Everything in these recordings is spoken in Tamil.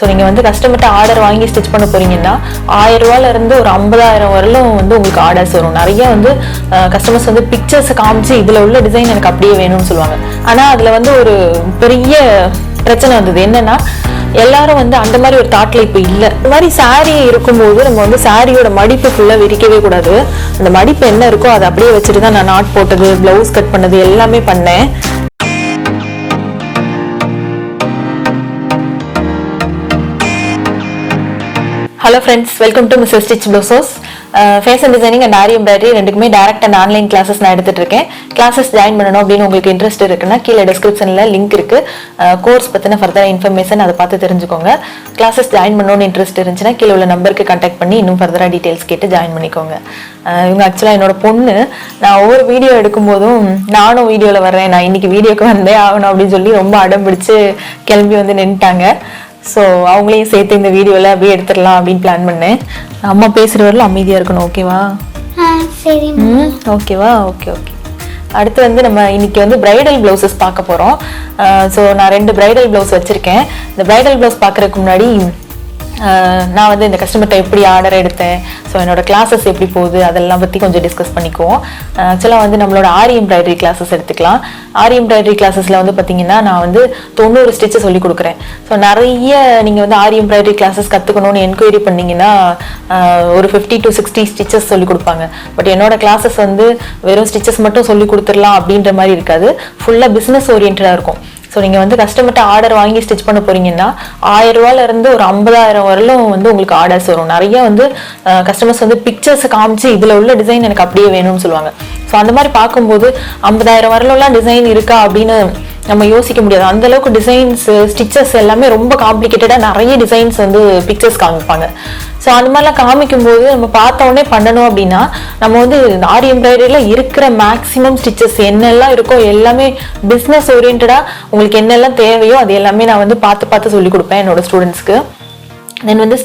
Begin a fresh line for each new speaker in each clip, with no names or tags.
ஸோ நீங்கள் வந்து கஸ்டமர்கிட்ட ஆர்டர் வாங்கி ஸ்டிச் பண்ண போறீங்கன்னா 1000 ரூபாயிலிருந்து ஒரு 50,000 வரலும் வந்து உங்களுக்கு ஆர்டர்ஸ் வரும். நிறைய வந்து கஸ்டமர்ஸ் வந்து பிக்சர்ஸ் காமிச்சு இதில் உள்ள டிசைன் எனக்கு அப்படியே வேணும்னு சொல்லுவாங்க. ஆனால் அதில் வந்து ஒரு பெரிய பிரச்சனை வந்தது என்னன்னா, எல்லாரும் வந்து அந்த மாதிரி ஒரு தாட்ல இப்போ இல்லை. இந்த மாதிரி சாரீ இருக்கும்போது நம்ம வந்து சாரியோட மடிப்பு ஃபுல்லாக விரிக்கவே கூடாது. அந்த மடிப்பு என்ன இருக்கோ அதை அப்படியே வச்சுட்டு தான் நான் நாட் போட்டது, பிளவுஸ் கட் பண்ணது எல்லாமே பண்ணேன். Hello friends, welcome to Mrs. Stitch Blouse. Fashion Designing and Aari Embroidery ரெண்டுக்குமே டைரக்ட் அண்ட் ஆன்லைன் கிளாஸஸ் நான் எடுத்துட்டு இருக்கேன். கிளாஸஸ் ஜாயின் பண்ணணும் அப்படின்னு உங்களுக்கு இன்ட்ரெஸ்ட் இருக்குன்னா கீழே டிஸ்கிரிப்ஷன்ல லிங்க் இருக்கு. கோர்ஸ் பத்தின ஃபர்தர் இன்ஃபர்மேஷன் அதை பார்த்து தெரிஞ்சுக்கோங்க. கிளாஸஸ் ஜாயின் பண்ணணும்னு இன்ட்ரெஸ்ட் இருந்துச்சுன்னா கீழே உள்ள நம்பருக்கு கான்டாக்ட் பண்ணி இன்னும் ஃபர்தரா டீடைல்ஸ் கேட்டு ஜாயின் பண்ணிக்கோங்க. இவங்க ஆக்சுவலா என்னோட பொண்ணு. நான் ஒவ்வொரு வீடியோ எடுக்கும் போதும் நானும் வீடியோல வர்றேன், நான் இன்னைக்கு வீடியோக்கு வந்தே ஆகணும் அப்படின்னு சொல்லி ரொம்ப அடம் பிடிச்சு கிளம்பி வந்து நின்ட்டாங்க. ஸோ அவங்களையும் சேர்த்து இந்த வீடியோவில் அப்படியே எடுத்துடலாம் அப்படின்னு பிளான் பண்ணேன். அம்மா பேசுகிற வரல அமைதியாக இருக்கணும், ஓகேவா?
சரி.
ஓகேவா? Okay okay. அடுத்து வந்து நம்ம இன்னைக்கு வந்து பிரைடல் பிளவுசஸ் பார்க்க போகிறோம். ஸோ நான் 2 பிரைடல் பிளவுஸ் வச்சுருக்கேன். இந்த பிரைடல் பிளவுஸ் பார்க்குறதுக்கு முன்னாடி நான் வந்து இந்த கஸ்டமர்கிட்ட எப்படி ஆர்டர் எடுத்தேன், ஸோ என்னோட கிளாஸஸ் எப்படி போகுது அதெல்லாம் பற்றி கொஞ்சம் டிஸ்கஸ் பண்ணிக்குவோம். ஆக்சுவலாக வந்து நம்மளோட ஆரி எம்ப்ராய்டரி கிளாஸஸ் எடுத்துக்கலாம். ஆரி எம்ப்ராய்டரி கிளாஸஸில் வந்து பார்த்தீங்கன்னா நான் வந்து 90 ஸ்டிச்சஸ் சொல்லி கொடுக்குறேன். ஸோ நிறைய நீங்கள் வந்து ஆரி எம்ப்ராய்டரி கிளாஸஸ் கற்றுக்கணும்னு என்கொயரி பண்ணிங்கன்னா ஒரு 50 to 60 ஸ்டிச்சஸ் சொல்லி கொடுப்பாங்க. பட் என்னோட கிளாஸஸ் வந்து வெறும் ஸ்டிச்சஸ் மட்டும் சொல்லி கொடுத்துடலாம் அப்படின்ற மாதிரி இருக்காது, ஃபுல்லாக பிஸ்னஸ் ஓரியன்டாக இருக்கும். ஸோ நீங்கள் வந்து கஸ்டமர்கிட்ட ஆர்டர் வாங்கி ஸ்டிச் பண்ண போறீங்கன்னா 1000 ரூபாயிலிருந்து ஒரு 50,000 வரலும் வந்து உங்களுக்கு ஆர்டர்ஸ் வரும். நிறைய வந்து கஸ்டமர்ஸ் வந்து பிக்சர்ஸ் காமிச்சு இதில் உள்ள டிசைன் எனக்கு அப்படியே வேணும்னு சொல்லுவாங்க. ஸோ அந்த மாதிரி பார்க்கும்போது 50,000 வரலாம் டிசைன் இருக்கா அப்படின்னு நம்ம யோசிக்க முடியாது. அந்த அளவுக்கு டிசைன்ஸ் ஸ்டிச்சஸ் எல்லாமே ரொம்ப காம்ப்ளிகேட்டடாக நிறைய டிசைன்ஸ் வந்து பிக்சர்ஸ் காமிப்பாங்க. ஸோ அந்த மாதிரிலாம் காமிக்கும்போது நம்ம பார்த்த உடனே பண்ணணும் அப்படின்னா நம்ம வந்து ஆரி எம்ப்ராய்டரியில் இருக்கிற மேக்ஸிமம் ஸ்டிச்சஸ் என்னெல்லாம் இருக்கோ எல்லாமே பிஸ்னஸ் ஓரியன்டாக உங்களுக்கு என்னெல்லாம் தேவையோ அது எல்லாமே நான் வந்து பார்த்து சொல்லி கொடுப்பேன் என்னோட ஸ்டூடெண்ட்ஸ்க்கு. தென் வந்து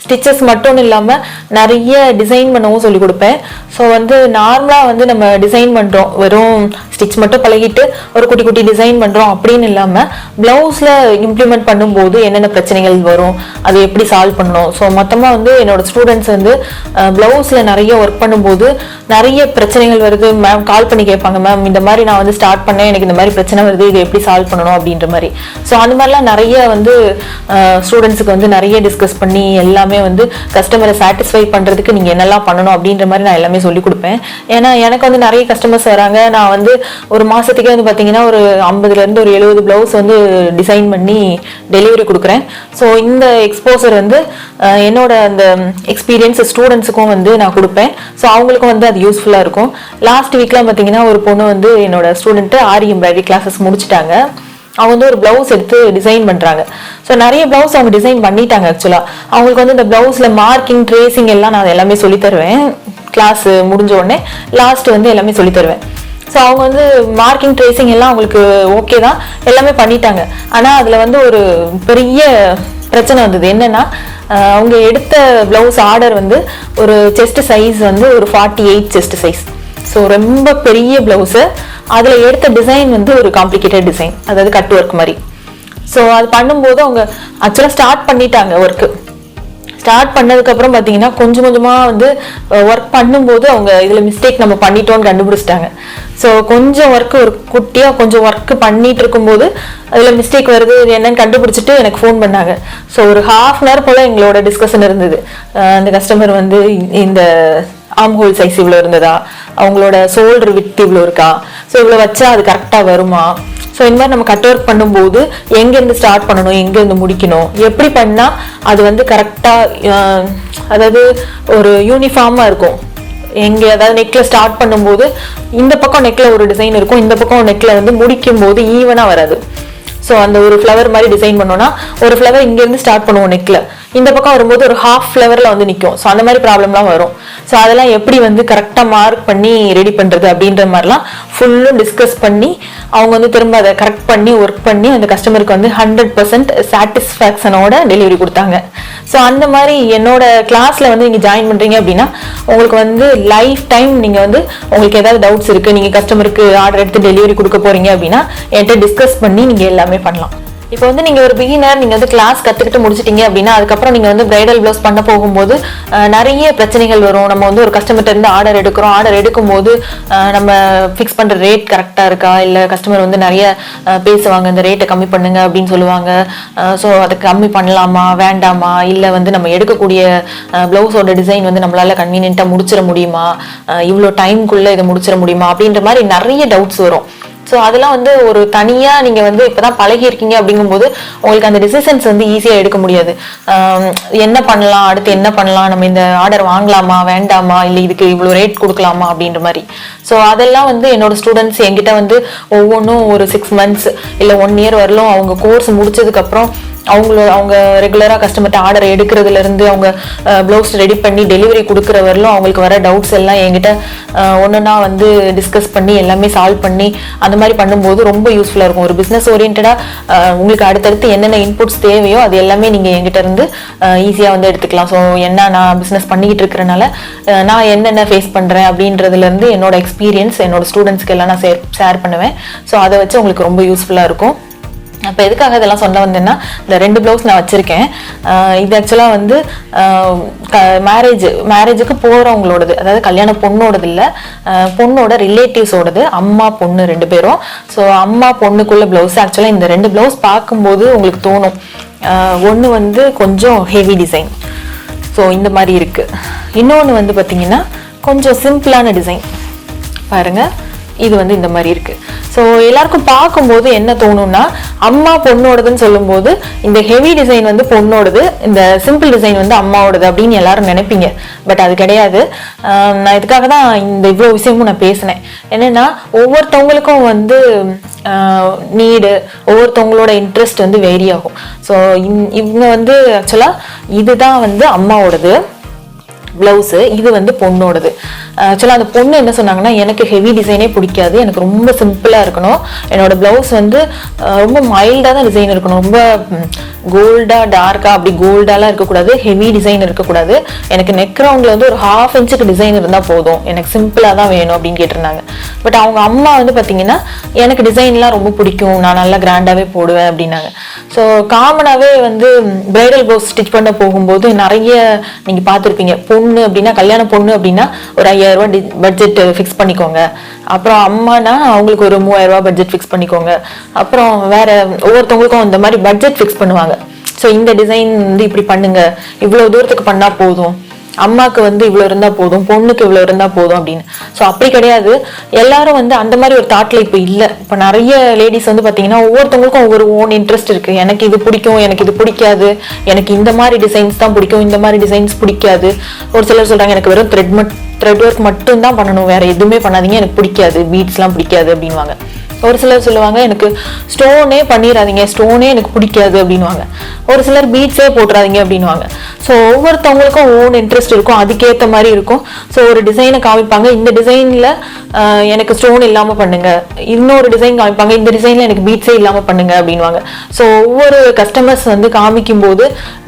ஸ்டிச்சஸ் மட்டும் இல்லாமல் நிறைய டிசைன் பண்ணவும் சொல்லி கொடுப்பேன். ஸோ வந்து நார்மலாக வந்து நம்ம டிசைன் பண்ணுறோம், வெறும் ஸ்டிச் மட்டும் பழகிட்டு ஒரு குட்டி குட்டி டிசைன் பண்ணுறோம் அப்படின்னு இல்லாமல் ப்ளவுஸில் இம்ப்ளிமெண்ட் பண்ணும்போது என்னென்ன பிரச்சனைகள் வரும், அதை எப்படி சால்வ் பண்ணணும். ஸோ மொத்தமாக வந்து என்னோட ஸ்டூடெண்ட்ஸ் வந்து ப்ளவுஸில் நிறைய ஒர்க் பண்ணும்போது நிறைய பிரச்சனைகள் வருது. மேம் கால் பண்ணி கேட்பாங்க, மேம் இந்த மாதிரி நான் வந்து ஸ்டார்ட் பண்ணேன், எனக்கு இந்த மாதிரி பிரச்சனை வருது, இதை எப்படி சால்வ் பண்ணணும் அப்படின்ற மாதிரி. ஸோ அந்த மாதிரிலாம் நிறைய வந்து ஸ்டூடெண்ட்ஸுக்கு வந்து நிறைய டிஸ்கஸ் பண்ணி எல்லாமே வந்து கஸ்டமரை சாட்டிஸ்ஃபை பண்ணுறதுக்கு நீங்கள் என்னெல்லாம் பண்ணணும் அப்படின்ற மாதிரி நான் எல்லாமே சொல்லி கொடுப்பேன். ஏன்னா எனக்கு வந்து நிறைய கஸ்டமர்ஸ் வராங்க. நான் வந்து ஒரு மாதத்துக்கே வந்து பார்த்தீங்கன்னா ஒரு 50லேருந்து ஒரு 70 ப்ளவுஸ் வந்து டிசைன் பண்ணி டெலிவரி கொடுக்குறேன். ஸோ இந்த எக்ஸ்போசர் வந்து என்னோட அந்த எக்ஸ்பீரியன்ஸ் ஸ்டூடெண்ட்ஸுக்கும் வந்து நான் கொடுப்பேன். ஸோ அவங்களுக்கும் வந்து அது யூஸ்ஃபுல்லாக இருக்கும். லாஸ்ட் வீக்லாம் பார்த்தீங்கன்னா ஒரு பொண்ணு வந்து என்னோட ஸ்டூடெண்ட்டு ஆரி எம்ப்ராய்டரி கிளாஸஸ் முடிச்சுட்டாங்க. அவங்க வந்து ஒரு பிளவுஸ் எடுத்து டிசைன் பண்றாங்க. ஸோ நிறைய பிளவுஸ் அவங்க டிசைன் பண்ணிட்டாங்க. ஆக்சுவலா அவங்களுக்கு வந்து இந்த பிளவுஸ்ல மார்க்கிங், ட்ரேசிங் எல்லாம் நான் எல்லாமே சொல்லி தருவேன். கிளாஸ் முடிஞ்ச உடனே லாஸ்ட் வந்து எல்லாமே சொல்லி தருவேன். ஸோ அவங்க வந்து மார்க்கிங், ட்ரேசிங் எல்லாம் அவங்களுக்கு ஓகே தான், எல்லாமே பண்ணிட்டாங்க. ஆனால் அதில் வந்து ஒரு பெரிய பிரச்சனை வந்தது. என்னன்னா அவங்க எடுத்த பிளவுஸ் ஆர்டர் வந்து ஒரு செஸ்ட் சைஸ் வந்து ஒரு 48 செஸ்ட் சைஸ். ஸோ ரொம்ப பெரிய பிளவுஸு. அதில் எடுத்த டிசைன் வந்து ஒரு காம்ப்ளிகேட்டட் டிசைன், அதாவது கட் ஒர்க் மாதிரி. ஸோ அது பண்ணும்போது அவங்க ஆக்சுவலாக ஸ்டார்ட் பண்ணிட்டாங்க ஒர்க்கு. ஸ்டார்ட் பண்ணதுக்கப்புறம் பார்த்தீங்கன்னா கொஞ்சம் கொஞ்சமாக வந்து ஒர்க் பண்ணும்போது அவங்க இதில் மிஸ்டேக் நம்ம பண்ணிட்டோன்னு கண்டுபிடிச்சிட்டாங்க. ஸோ கொஞ்சம் ஒர்க்கு ஒரு குட்டியாக கொஞ்சம் ஒர்க்கு பண்ணிட்டு இருக்கும்போது அதில் மிஸ்டேக் வருது என்னன்னு கண்டுபிடிச்சிட்டு எனக்கு ஃபோன் பண்ணாங்க. ஸோ ஒரு ½ hour போல் எங்களோட டிஸ்கஷன் இருந்தது. அந்த கஸ்டமர் வந்து இந்த ஆம் ஹோல் சைஸ் இவ்வளோ இருந்ததா, அவங்களோட ஷோல்டர் வித் இவ்வளோ இருக்கா, ஸோ இவ்வளோ வச்சா அது கரெக்டாக வருமா, ஸோ இந்த மாதிரி நம்ம கட் ஒர்க் பண்ணும்போது எங்கேருந்து ஸ்டார்ட் பண்ணணும், எங்கேருந்து முடிக்கணும், எப்படி பண்ணால் அது வந்து கரெக்டாக அதாவது ஒரு யூனிஃபார்மாக இருக்கும். எங்கே அதாவது நெக்கில் ஸ்டார்ட் பண்ணும்போது இந்த பக்கம் நெக்கில் ஒரு டிசைன் இருக்கும், இந்த பக்கம் நெக்கில் வந்து முடிக்கும் போது ஈவனாக வராது. ஸோ அந்த ஒரு ஃப்ளவர் மாதிரி டிசைன் பண்ணோன்னா ஒரு ஃப்ளவர் இங்கேருந்து ஸ்டார்ட் பண்ணுவோம் நெக்கில், இந்த பக்கம் வரும்போது ஒரு ½ ஃப்ளவரில் வந்து நிற்கும். ஸோ அந்த மாதிரி ப்ராப்ளம்லாம் வரும். ஸோ அதெல்லாம் எப்படி வந்து கரெக்டாக மார்க் பண்ணி ரெடி பண்ணுறது அப்படின்ற மாதிரிலாம் ஃபுல்லும் டிஸ்கஸ் பண்ணி அவங்க வந்து திரும்ப அதை கரெக்ட் பண்ணி ஒர்க் பண்ணி அந்த கஸ்டமருக்கு வந்து 100% சாட்டிஸ்ஃபேக்ஷனோட டெலிவரி கொடுத்தாங்க. ஸோ அந்த மாதிரி என்னோட கிளாஸில் வந்து நீங்கள் ஜாயின் பண்ணுறீங்க அப்படின்னா உங்களுக்கு வந்து லைஃப் டைம் நீங்கள் வந்து உங்களுக்கு ஏதாவது டவுட்ஸ் இருக்குது, நீங்கள் கஸ்டமருக்கு ஆர்டர் எடுத்து டெலிவரி கொடுக்க போகிறீங்க அப்படின்னா என்கிட்ட டிஸ்கஸ் பண்ணி நீங்கள் எல்லாமே பண்ணலாம். இப்போ வந்து நீங்க ஒரு பிகினர், நீங்க வந்து கிளாஸ் கத்துக்கிட்டு முடிச்சிட்டீங்க அப்படின்னா அதுக்கப்புறம் நீங்க வந்து பிரைடல் பிளவுஸ் பண்ண போகும்போது நிறைய பிரச்சனைகள் வரும். நம்ம வந்து ஒரு கஸ்டமர்ட்ட இருந்து ஆர்டர் எடுக்கிறோம். ஆர்டர் எடுக்கும்போது நம்ம ஃபிக்ஸ் பண்ற ரேட் கரெக்டா இருக்கா, இல்ல கஸ்டமர் வந்து நிறைய பேசுவாங்க, இந்த ரேட்டை கம்மி பண்ணுங்க அப்படின்னு சொல்லுவாங்க. ஸோ அதை கம்மி பண்ணலாமா வேண்டாமா, இல்ல வந்து நம்ம எடுக்கக்கூடிய பிளவுஸோட டிசைன் வந்து நம்மளால கன்வீனியன்ட்டா முடிச்சிட முடியுமா, இவ்வளோ டைம்குள்ள இதை முடிச்சிட முடியுமா அப்படின்ற மாதிரி நிறைய டவுட்ஸ் வரும். ஸோ அதெல்லாம் வந்து ஒரு தனியா நீங்க வந்து இப்பதான் பழகி இருக்கீங்க அப்படிங்கும்போது உங்களுக்கு அந்த டிசிஷன்ஸ் வந்து ஈஸியா எடுக்க முடியாது. என்ன பண்ணலாம், அடுத்து என்ன பண்ணலாம், நம்ம இந்த ஆர்டர் வாங்கலாமா வேண்டாமா, இல்லை இதுக்கு இவ்வளோ ரேட் கொடுக்கலாமா அப்படின்ற மாதிரி. ஸோ அதெல்லாம் வந்து என்னோட ஸ்டூடெண்ட்ஸ் என்கிட்ட வந்து ஒவ்வொன்றும் ஒரு 6 months இல்லை 1 year வரலும் அவங்க கோர்ஸ் முடிச்சதுக்கு அப்புறம் அவங்க ரெகுலரா கஸ்டமர்ட்ட ஆர்டர் எடுக்கிறதுல இருந்து அவங்க பிளவுஸ் ரெடி பண்ணி டெலிவரி கொடுக்குற வரலும் அவங்களுக்கு வர டவுட்ஸ் எல்லாம் என்கிட்ட ஒன்னொன்னா வந்து டிஸ்கஸ் பண்ணி எல்லாமே சால்வ் பண்ணி அந்த மாதிரி பண்ணும்போது ரொம்ப யூஸ்ஃபுல்லா இருக்கும். ஒரு பிசினஸ் ஓரியன்டா உங்களுக்கு அடுத்தடுத்து என்னென்ன இன்புட்ஸ் தேவையோ அது எல்லாமே நீங்க என்கிட்ட இருந்து ஈஸியா வந்து எடுத்துக்கலாம். ஸோ என்ன நான் பிசினஸ் பண்ணிக்கிட்டு இருக்கிறனால நான் என்னென்ன ஃபேஸ் பண்றேன் அப்படின்றதுல இருந்து என்னோட எக்ஸ்பீரியன்ஸ் என்னோட ஸ்டூடெண்ட்ஸ்க்கு எல்லாம் நான் ஷேர் பண்ணுவேன். ஸோ அதை வச்சு உங்களுக்கு ரொம்ப யூஸ்ஃபுல்லா இருக்கும். அப்போ எதுக்காக இதெல்லாம் சொல்ல வந்தேன்னா, இந்த 2 பிளவுஸ் நான் வச்சிருக்கேன். இது ஆக்சுவலாக வந்து மேரேஜுக்கு போகிறவங்களோடது, அதாவது கல்யாண பொண்ணோடது இல்லை, பொண்ணோட ரிலேட்டிவ்ஸோடது, அம்மா பொண்ணு 2 பேரும். ஸோ அம்மா பொண்ணுக்குள்ள பிளவுஸ். ஆக்சுவலாக இந்த 2 பிளவுஸ் பார்க்கும்போது உங்களுக்கு தோணும், ஒன்று வந்து கொஞ்சம் ஹெவி டிசைன், ஸோ இந்த மாதிரி இருக்கு. இன்னொன்று வந்து பார்த்தீங்கன்னா கொஞ்சம் சிம்பிளான டிசைன் பாருங்க, இது வந்து இந்த மாதிரி இருக்கு. ஸோ எல்லாருக்கும் பார்க்கும்போது என்ன தோணும்னா, அம்மா பொண்ணோடதுன்னு சொல்லும்போது இந்த ஹெவி டிசைன் வந்து பொண்ணோடது, இந்த சிம்பிள் டிசைன் வந்து அம்மாவோடது அப்படின்னு எல்லாரும் நினைப்பீங்க. பட் அது கிடையாது. நான் இதுக்காக தான் இந்த இவ்வளோ விஷயமும் நான் பேசினேன். என்னன்னா ஒவ்வொருத்தவங்களுக்கும் வந்து நீடு, ஒவ்வொருத்தவங்களோட இன்ட்ரெஸ்ட் வந்து வேரி ஆகும். ஸோ இவங்க வந்து ஆக்சுவலா இதுதான் வந்து அம்மாவோடது பிளவுஸ், இது வந்து பொண்ணோடது. ஆக்சுவலா அந்த பொண்ணு என்ன சொன்னாங்கன்னா, எனக்கு ஹெவி டிசைனே பிடிக்காது, எனக்கு ரொம்ப சிம்பிளா இருக்கணும், என்னோட பிளவுஸ் வந்து ரொம்ப மைல்டா தான் டிசைன் இருக்கணும், ரொம்ப கோல்டா டார்க்கா அப்படி கோல்டாலாம் இருக்கக்கூடாது, ஹெவி டிசைன் இருக்கக்கூடாது, எனக்கு நெக் ரவுண்ட்ல வந்து ஒரு 1/2 inch டிசைன் இருந்தா போதும், எனக்கு சிம்பிளா தான் வேணும் அப்படின்னு கேட்டிருந்தாங்க. பட் அவங்க அம்மா வந்து பாத்தீங்கன்னா, எனக்கு டிசைன்லாம் ரொம்ப பிடிக்கும், நான் நல்லா கிராண்டாவே போடுவேன் அப்படின்னாங்க. ஸோ காமனாவே வந்து பிரைடல் பிளவுஸ் ஸ்டிச் பண்ண போகும்போது நிறைய நீங்க பார்த்துருப்பீங்க, பொண்ணு அப்படின்னா கல்யாண பொண்ணு அப்படின்னா ஒரு 5000 ரூபாய் பட்ஜெட் ஃபிக்ஸ் பண்ணிக்கோங்க, அப்புறம் அம்மானா அவங்களுக்கு ஒரு 3000 ரூபாய் பட்ஜெட் ஃபிக்ஸ் பண்ணிக்கோங்க, அப்புறம் வேற ஒவ்வொருத்தவங்களுக்கும் இந்த மாதிரி பட்ஜெட் ஃபிக்ஸ் பண்ணுவாங்க. ஸோ இந்த டிசைன் வந்து இப்படி பண்ணுங்க, இவ்வளவு தூரத்துக்கு பண்ணா போதும், அம்மாக்கு வந்து இவ்வளவு இருந்தா போதும், பொண்ணுக்கு இவ்வளவு இருந்தா போதும் அப்படின்னு. ஸோ அப்படி கிடையாது, எல்லாரும் வந்து அந்த மாதிரி ஒரு தாட்ல இப்போ இல்லை. இப்போ நிறைய லேடிஸ் வந்து பாத்தீங்கன்னா ஒவ்வொருத்தவங்களுக்கும் ஒவ்வொரு ஓன் இன்ட்ரெஸ்ட் இருக்கு. எனக்கு இது பிடிக்கும், எனக்கு இது பிடிக்காது, எனக்கு இந்த மாதிரி டிசைன்ஸ் தான் பிடிக்கும், இந்த மாதிரி டிசைன்ஸ் பிடிக்காது. ஒரு சிலர் சொல்றாங்க, எனக்கு வெறும் த்ரெட் ஒர்க் மட்டும் தான் பண்ணணும், வேற எதுவுமே பண்ணாதீங்க, எனக்கு பிடிக்காது, பீட்ஸ்லாம் பிடிக்காது அப்படின்வாங்க. ஒரு சிலர் சொல்லுவாங்க, எனக்கு ஸ்டோனே பண்ணிடாதீங்க, ஸ்டோனே எனக்கு பிடிக்காது அப்படின்வாங்க. ஒரு சிலர் பீட்ஸே போட்டுறாதீங்க அப்படின்வாங்க. ஸோ ஒவ்வொருத்தவங்களுக்கும் ஓன் இன்ட்ரெஸ்ட் இருக்கும், அதுக்கேற்ற மாதிரி இருக்கும். ஸோ ஒரு டிசைனை காமிப்பாங்க, இந்த டிசைன்ல எனக்கு ஸ்டோன் இல்லாம பண்ணுங்க, இன்னொரு டிசைன் காமிப்பாங்க, இந்த டிசைன்ல எனக்கு பீட்ஸே இல்லாம பண்ணுங்க அப்படின்வாங்க. ஸோ ஒவ்வொரு கஸ்டமர்ஸ் வந்து காமிக்கும் போது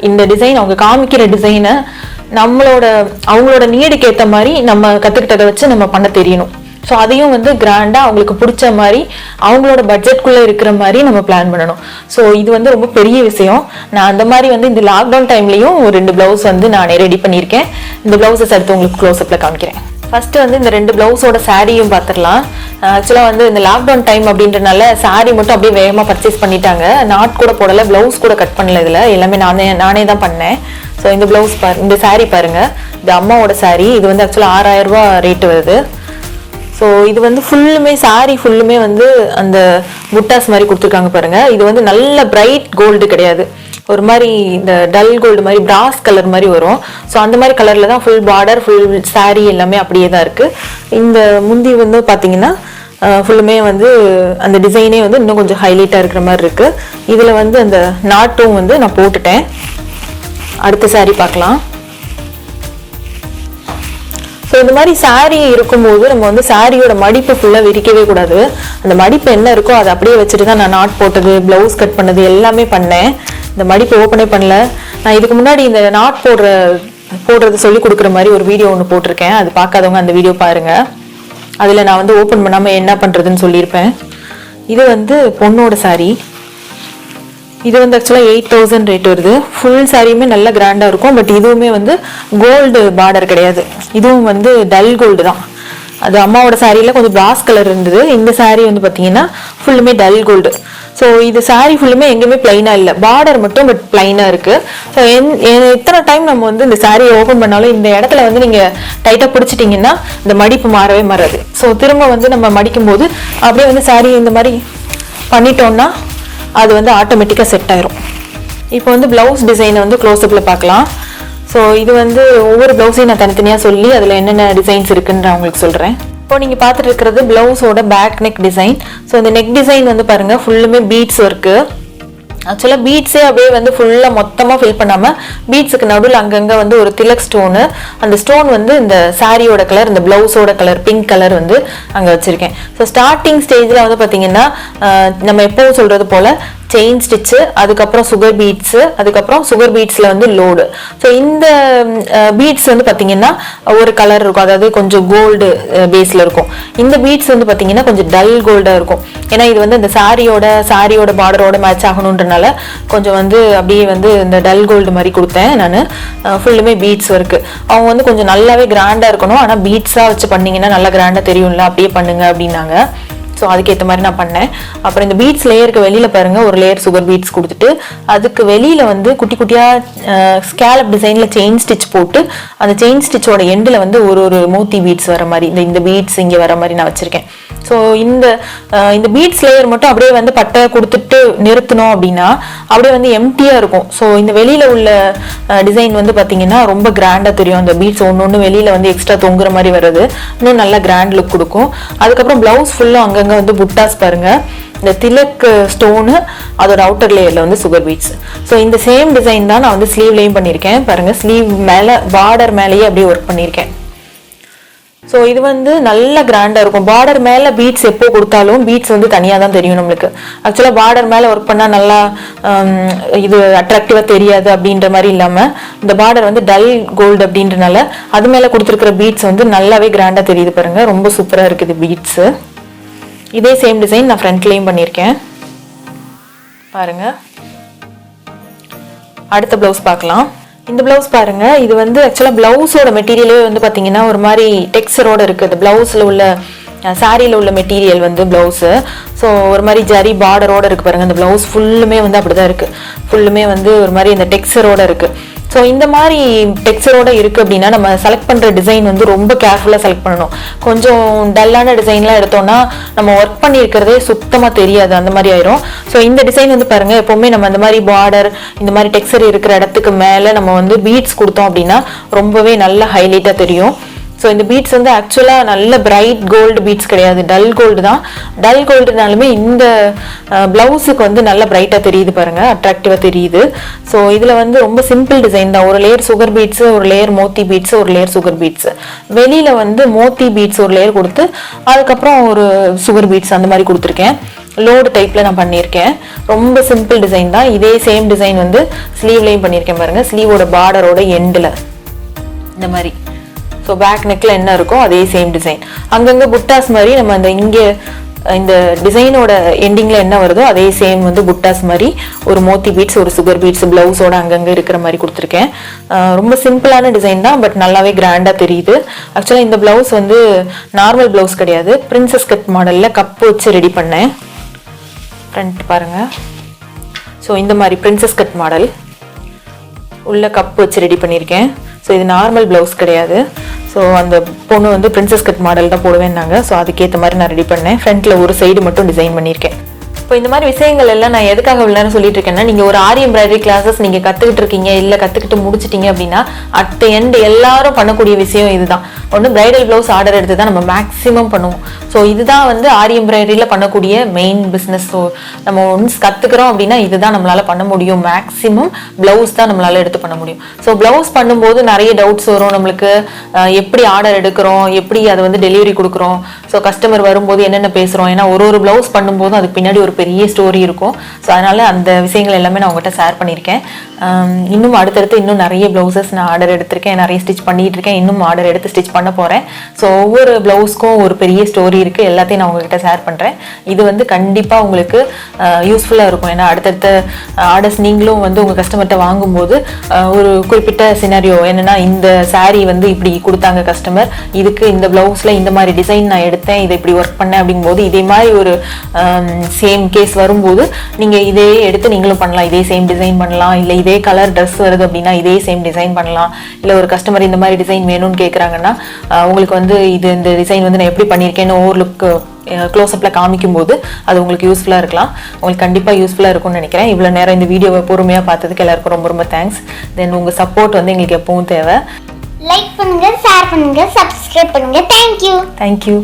இந்த டிசைன், அவங்க காமிக்கிற டிசைனை அவங்களோட நீடுக்கு ஏற்ற மாதிரி நம்ம கத்துக்கிட்டதை வச்சு நம்ம பண்ண தெரியணும். ஸோ அதையும் வந்து கிராண்டா அவங்களுக்கு பிடிச்ச மாதிரி அவங்களோட பட்ஜெட்குள்ள இருக்கிற மாதிரி நம்ம பிளான் பண்ணணும். ஸோ இது வந்து ரொம்ப பெரிய விஷயம். நான் அந்த மாதிரி வந்து இந்த லாக்டவுன் டைம்லயும் ஒரு 2 பிளவுஸ் வந்து நானே ரெடி பண்ணியிருக்கேன். இந்த பிளவுஸஸ் எடுத்து உங்களுக்கு க்ளோஸ்அப்ல காமிக்கிறேன். ஃபர்ஸ்ட் வந்து இந்த 2 பிளவுஸோட சாரியும் பார்த்துடலாம். ஆக்சுவலாக வந்து இந்த லாக்டவுன் டைம் அப்படின்றனால சாரி மட்டும் அப்படியே வேகமாக பர்ச்சேஸ் பண்ணிட்டாங்க. நாட் கூட போடலை, பிளவுஸ் கூட கட் பண்ணல, இதில் எல்லாமே நானே தான் பண்ணேன். ஸோ இந்த பிளவுஸ் இந்த சாரி பாருங்க, இது அம்மாவோட சாரி. இது வந்து ஆக்சுவலாக 6000 ரூபா ரேட்டு வருது. ஸோ இது வந்து ஃபுல்லுமே சாரி ஃபுல்லுமே வந்து அந்த புட்டாஸ் மாதிரி கொடுத்துருக்காங்க பாருங்க. இது வந்து நல்ல பிரைட் கோல்டு கிடையாது, ஒரு மாதிரி இந்த டல் கோல்டு மாதிரி பிராஸ் கலர் மாதிரி வரும். ஸோ அந்த மாதிரி கலர்ல தான் ஃபுல் பார்டர், ஃபுல் சாரி எல்லாமே அப்படியே தான் இருக்கு. இந்த முந்தி வந்து பார்த்தீங்கன்னா ஃபுல்லுமே வந்து அந்த டிசைனே வந்து இன்னும் கொஞ்சம் ஹைலைட்டாக இருக்கிற மாதிரி இருக்கு. இதில் வந்து அந்த நாட்டும் வந்து நான் போட்டுட்டேன். அடுத்த சாரி பார்க்கலாம். ஸோ இந்த மாதிரி சாரி இருக்கும்போது நம்ம வந்து சாரியோட மடிப்பு ஃபுல்லாக விரிக்கவே கூடாது. அந்த மடிப்பு என்ன இருக்கோ அதை அப்படியே வச்சுட்டு தான் நான் நாட் போட்டது, பிளவுஸ் கட் பண்ணது எல்லாமே பண்ணேன். இந்த மடிப்பு ஓப்பனே பண்ணல. நான் இதுக்கு முன்னாடி இந்த நாட் போடுறது சொல்லி கொடுக்குற மாதிரி ஒரு வீடியோ ஒன்று போட்டிருக்கேன், அது பார்க்காதவங்க அந்த வீடியோ பாருங்க. அதில் நான் வந்து ஓப்பன் பண்ணாமல் என்ன பண்ணுறதுன்னு சொல்லியிருப்பேன். இது வந்து பொண்ணோட சாரி. இது வந்து ஆக்சுவலாக 8000 ரேட் வருது. ஃபுல் சாரியுமே நல்ல கிராண்டாக இருக்கும். பட் இதுவுமே வந்து கோல்டு பார்டர் கிடையாது, இதுவும் வந்து டல் கோல்டு தான். அது அம்மாவோட சாரியில் கொஞ்சம் பிளாஸ் கலர் இருந்தது. இந்த சாரீ வந்து பார்த்தீங்கன்னா ஃபுல்லுமே டல் கோல்டு. ஸோ இது சாரீ ஃபுல்லுமே எங்கேயுமே பிளைனாக இல்லை, பார்டர் மட்டும் பட் பிளைனாக இருக்குது. ஸோ எத்தனை டைம் நம்ம வந்து இந்த சாரியை ஓப்பன் பண்ணாலும் இந்த இடத்துல வந்து நீங்கள் டைட்டாக பிடிச்சிட்டிங்கன்னா இந்த மடிப்பு மாறவே மாறாது. ஸோ திரும்ப வந்து நம்ம மடிக்கும் போது அப்படியே வந்து சாரீ இந்த மாதிரி பண்ணிட்டோம்னா அது வந்து ஆட்டோமேட்டிக்காக செட் ஆயிரும். இப்போ வந்து ப்ளவுஸ் டிசைனை வந்து க்ளோஸ்அப்பில் பார்க்கலாம். ஸோ இது வந்து ஒவ்வொரு ப்ளவுஸையும் நான் தனித்தனியாக சொல்லி அதில் என்னென்ன டிசைன்ஸ் இருக்குன்னு நான் உங்களுக்கு சொல்கிறேன். இப்போ நீங்கள் பார்த்துட்டு இருக்கிறது ப்ளவுஸோட பேக் நெக் டிசைன். ஸோ இந்த நெக் டிசைன் வந்து பாருங்கள் ஃபுல்லுமே பீட்ஸ் ஒர்க்கு. ஆக்சுவலாக பீட்ஸே அப்படியே வந்து ஃபுல்லாக மொத்தமாக ஃபில் பண்ணாமல் பீட்ஸுக்கு நடுவில் அங்கங்கே வந்து ஒரு திலக் ஸ்டோனு, அந்த ஸ்டோன் வந்து இந்த சாரியோட கலர், இந்த ப்ளவுஸோட கலர் பிங்க் கலர் வந்து அங்கே வச்சுருக்கேன். ஸோ ஸ்டார்டிங் ஸ்டேஜில் வந்து பார்த்தீங்கன்னா நம்ம எப்போவும் சொல்கிறது போல் செயின் ஸ்டிச்சு, அதுக்கப்புறம் சுகர் பீட்ஸு, அதுக்கப்புறம் சுகர் பீட்ஸில் வந்து லோடு. ஸோ இந்த பீட்ஸ் வந்து பார்த்தீங்கன்னா ஒரு கலர் இருக்கும், அதாவது கொஞ்சம் கோல்டு பேஸில் இருக்கும். இந்த பீட்ஸ் வந்து பார்த்தீங்கன்னா கொஞ்சம் டல் கோல்டாக இருக்கும். ஏன்னா இது வந்து இந்த சாரியோட பார்டரோட மேட்ச் ஆகணுன்றனால கொஞ்சம் வந்து அப்படியே வந்து இந்த டல் கோல்டு மாதிரி கொடுத்தேன் நான். ஃபுல்லுமே பீட்ஸ் ஒர்க்கு. அவங்க வந்து கொஞ்சம் நல்லாவே கிராண்டாக இருக்கணும், ஆனால் பீட்ஸாக வச்சு பண்ணிங்கன்னா நல்லா கிராண்டாக தெரியும்ல, அப்படியே பண்ணுங்க அப்படின்னாங்க. ஸோ அதுக்கேற்ற மாதிரி நான் பண்ணேன். அப்புறம் இந்த பீட்ஸ் லேயருக்கு வெளியில் பாருங்கள் ஒரு லேயர் சுகர் பீட்ஸ் கொடுத்துட்டு அதுக்கு வெளியில் வந்து குட்டி குட்டியாக ஸ்கேலப் டிசைனில் செயின் ஸ்டிச் போட்டு அந்த செயின் ஸ்டிச்சோட எண்டில் வந்து ஒரு மோத்தி பீட்ஸ் வர மாதிரி இந்த பீட்ஸ் இங்கே வர மாதிரி நான் வச்சுருக்கேன். ஸோ இந்த பீட்ஸ் லேயர் மட்டும் அப்படியே வந்து பட்டை கொடுத்துட்டு நிறுத்தணும் அப்படின்னா அப்படியே வந்து எம்டியாக இருக்கும். ஸோ இந்த வெளியில் உள்ள டிசைன் வந்து பார்த்தீங்கன்னா ரொம்ப கிராண்டாக தெரியும். அந்த பீட்ஸ் ஒன்று வெளியில் வந்து எக்ஸ்ட்ரா தொங்குற மாதிரி வருது, இன்னும் நல்லா கிராண்ட் லுக் கொடுக்கும். அதுக்கப்புறம் ப்ளவுஸ் ஃபுல்லாக அங்கங்கே வந்து புட்டாஸ் பாருங்கள், இந்த திலக் ஸ்டோனு, அதோட அவுட்டர் லேயரில் வந்து சுகர் பீட்ஸ். ஸோ இந்த சேம் டிசைன் தான் நான் வந்து ஸ்லீவ்லேயும் பண்ணியிருக்கேன் பாருங்கள். ஸ்லீவ் மேலே பார்டர் மேலேயே அப்படியே ஒர்க் பண்ணியிருக்கேன். ஸோ இது வந்து நல்ல கிராண்டாக இருக்கும். பார்டர் மேலே பீட்ஸ் எப்போ கொடுத்தாலும் பீட்ஸ் வந்து தனியாக தான் தெரியும் நம்மளுக்கு. ஆக்சுவலாக பார்டர் மேலே ஒர்க் பண்ணால் நல்லா இது அட்ராக்டிவாக தெரியாது அப்படின்ற மாதிரி இல்லாமல் இந்த பார்டர் வந்து டல் கோல்டு அப்படின்றனால அது மேலே கொடுத்துருக்கிற பீட்ஸ் வந்து நல்லாவே கிராண்டாக தெரியுது பாருங்கள். ரொம்ப சூப்பராக இருக்குது பீட்ஸு. இதே சேம் டிசைன் நான் ஃப்ரண்ட்லேயும் பண்ணியிருக்கேன் பாருங்கள். அடுத்த ப்ளவுஸ் பார்க்கலாம். இந்த ப்ளவுஸ் பாருங்க, இது வந்து ஆக்சுவலாக ப்ளவுஸோட மெட்டீரியலே வந்து பார்த்தீங்கன்னா ஒரு மாதிரி டெக்ஸ்சரோட இருக்குது. இந்த ப்ளவுஸில் உள்ள சாரியில் உள்ள மெட்டீரியல் வந்து ப்ளவுஸு. ஸோ ஒரு மாதிரி ஜரி பார்டரோட இருக்குது பாருங்கள். இந்த ப்ளவுஸ் ஃபுல்லுமே வந்து அப்படி தான் இருக்குது, ஃபுல்லுமே வந்து ஒரு மாதிரி இந்த டெக்ஸ்சரோட இருக்குது. ஸோ இந்த மாதிரி டெக்ஸ்சரோட இருக்குது அப்படின்னா நம்ம செலக்ட் பண்ணுற டிசைன் வந்து ரொம்ப கேர்ஃபுல்லாக செலக்ட் பண்ணணும். கொஞ்சம் டல்லான டிசைன்லாம் எடுத்தோம்னா நம்ம ஒர்க் பண்ணியிருக்கிறதே சுத்தமாக தெரியாது, அந்த மாதிரி ஆயிரும். ஸோ இந்த டிசைன் வந்து பாருங்கள், எப்போவுமே நம்ம இந்த மாதிரி பார்டர் இந்த மாதிரி டெக்ஸ்சர் இருக்கிற இடத்துக்கு மேலே நம்ம வந்து பீட்ஸ் கொடுத்தோம் அப்படின்னா ரொம்பவே நல்ல ஹைலைட்டாக தெரியும். ஸோ இந்த பீட்ஸ் வந்து ஆக்சுவலாக நல்ல பிரைட் கோல்டு பீட்ஸ் கிடையாது, டல் கோல்டு தான். டல் கோல்டுனாலுமே இந்த ப்ளவுஸுக்கு வந்து நல்ல பிரைட்டாக தெரியுது பாருங்கள், அட்ராக்டிவாக தெரியுது. ஸோ இதில் வந்து ரொம்ப சிம்பிள் டிசைன் தான். ஒரு லேயர் சுகர் பீட்ஸு, ஒரு லேயர் மோத்தி பீட்ஸு, ஒரு லேயர் சுகர் பீட்ஸு. வெளியில் வந்து மோத்தி பீட்ஸ் ஒரு லேயர் கொடுத்து அதுக்கப்புறம் ஒரு சுகர் பீட்ஸ் அந்த மாதிரி கொடுத்துருக்கேன். லோடு டைப்பில் நான் பண்ணியிருக்கேன். ரொம்ப சிம்பிள் டிசைன் தான். இதே சேம் டிசைன் வந்து ஸ்லீவ்லேயும் பண்ணியிருக்கேன் பாருங்கள். ஸ்லீவோட பார்டரோட எண்டில் இந்த மாதிரி. ஸோ பேக் நெக்கில் என்ன இருக்கோ அதே சேம் டிசைன். அங்கங்கே புட்டாஸ் மாதிரி நம்ம இங்கே இந்த டிசைனோட எண்டிங்கில் என்ன வருதோ அதே சேம் வந்து புட்டாஸ் மாதிரி ஒரு மோத்தி பீட்ஸ், ஒரு சுகர் பீட்ஸ் ப்ளவுஸோட அங்கங்கே இருக்கிற மாதிரி கொடுத்துருக்கேன். ரொம்ப சிம்பிளான டிசைன் தான், பட் நல்லாவே கிராண்டாக தெரியுது. ஆக்சுவலாக இந்த ப்ளவுஸ் வந்து நார்மல் ப்ளவுஸ் கிடையாது, பிரின்சஸ் கட் மாடலில் கப்பு வச்சு ரெடி பண்ணேன். ஃப்ரண்ட் பாருங்கள். ஸோ இந்த மாதிரி பிரின்சஸ் கட் மாடல் உள்ள கப்பு வச்சு ரெடி பண்ணியிருக்கேன். ஸோ இது நார்மல் ப்ளவுஸ் கிடையாது. ஸோ அந்த பொண்ணு வந்து பிரின்சஸ் கட் மாடல் தான் போடுவேன்னாங்க. ஸோ அதுக்கேற்ற மாதிரி நான் ரெடி பண்ணேன். ஃப்ரண்ட்டில் ஒரு சைடு மட்டும் டிசைன் பண்ணியிருக்கேன். இப்போ இந்த மாதிரி விஷயங்கள் எல்லாம் நான் எதுக்காக இவ்வளோ நேரம் சொல்லிட்டு இருக்கேன்னா, நீங்கள் ஒரு ஆரி எம்ப்ராய்டரி கிளாஸஸ் நீங்கள் கற்றுக்கிட்டு இருக்கீங்க, இல்லை கற்றுக்கிட்டு முடிச்சிட்டிங்க அப்படின்னா அட் த எண்ட் எல்லாரும் பண்ணக்கூடிய விஷயம் இதுதான். ஒன்று பிரைடல் ப்ளவுஸ் ஆர்டர் எடுத்து தான் நம்ம மேக்ஸிமம் பண்ணுவோம். ஸோ இதுதான் வந்து ஆரி எம்ப்ராய்டரியில் பண்ணக்கூடிய மெயின் பிஸ்னஸ். ஸோ நம்ம ஒன்ஸ் கற்றுக்கிறோம் அப்படின்னா இதுதான் நம்மளால் பண்ண முடியும். மேக்ஸிமம் ப்ளவுஸ் தான் நம்மளால் எடுத்து பண்ண முடியும். ஸோ ப்ளவுஸ் பண்ணும்போது நிறைய டவுட்ஸ் வரும் நம்மளுக்கு. எப்படி ஆர்டர் எடுக்கிறோம், எப்படி அதை வந்து டெலிவரி கொடுக்குறோம், ஸோ கஸ்டமர் வரும்போது என்னென்ன பேசுகிறோம். ஏன்னா ஒரு ப்ளவுஸ் பண்ணும்போதும் அதுக்கு பின்னாடி ஒரு பெரிய ஸ்டோரி இருக்கும். ஸோ அதனால் அந்த விஷயங்கள் எல்லாமே நான் உங்கள்கிட்ட ஷேர் பண்ணியிருக்கேன். இன்னும் அடுத்தடுத்து இன்னும் நிறைய ப்ளவுசஸ் நான் ஆர்டர் எடுத்திருக்கேன், நிறைய ஸ்டிச் பண்ணிட்டு இருக்கேன், இன்னும் ஆர்டர் எடுத்து ஸ்டிச் பண்ண போகிறேன். ஸோ ஒவ்வொரு ப்ளவுஸ்க்கும் ஒரு பெரிய ஸ்டோரி இருக்குது, எல்லாத்தையும் நான் உங்ககிட்ட ஷேர் பண்ணுறேன். இது வந்து கண்டிப்பாக உங்களுக்கு யூஸ்ஃபுல்லாக இருக்கும். ஏன்னா அடுத்தடுத்த ஆர்டர்ஸ் நீங்களும் வந்து உங்கள் கஸ்டமர்கிட்ட வாங்கும்போது ஒரு குறிப்பிட்ட சினாரியோ என்னென்னா, இந்த saree வந்து இப்படி கொடுத்தாங்க கஸ்டமர், இதுக்கு இந்த ப்ளவுஸில் இந்த மாதிரி டிசைன் நான் எடுத்தேன், இதை இப்படி ஒர்க் பண்ணேன் அப்படிங்கும்போது இதே மாதிரி ஒரு சேம் கேஸ் வரும்போது நீங்கள் இதே எடுத்து நீங்களும் பண்ணலாம், இதே சேம் டிசைன் பண்ணலாம். இல்லை இதே கலர் ட்ரெஸ் வருது அப்படின்னா இதே சேம் டிசைன் பண்ணலாம். இல்லை ஒரு கஸ்டமர் இந்த மாதிரி டிசைன் வேணும்னு கேட்குறாங்கன்னா உங்களுக்கு வந்து இந்த டிசைன் வந்து நான் எப்படி பண்ணியிருக்கேன்னு ஓவர்லுக் க்ளோஸ்அப்பில் காமிக்கும்போது அது உங்களுக்கு யூஸ்ஃபுல்லாக இருக்கலாம். உங்களுக்கு கண்டிப்பாக யூஸ்ஃபுல்லாக இருக்கும்னு நினைக்கிறேன். இவ்வளோ நேரம் இந்த வீடியோவை பொறுமையாக பார்த்ததுக்கு எல்லாருக்கும் ரொம்ப ரொம்ப தேங்க்ஸ். தென் உங்கள் சப்போர்ட் வந்து எங்களுக்கு எப்பவும் தேவை.
லைக் பண்ணுங்க, ஷேர் பண்ணுங்க, சப்ஸ்கிரைப் பண்ணுங்க. தேங்க்யூ.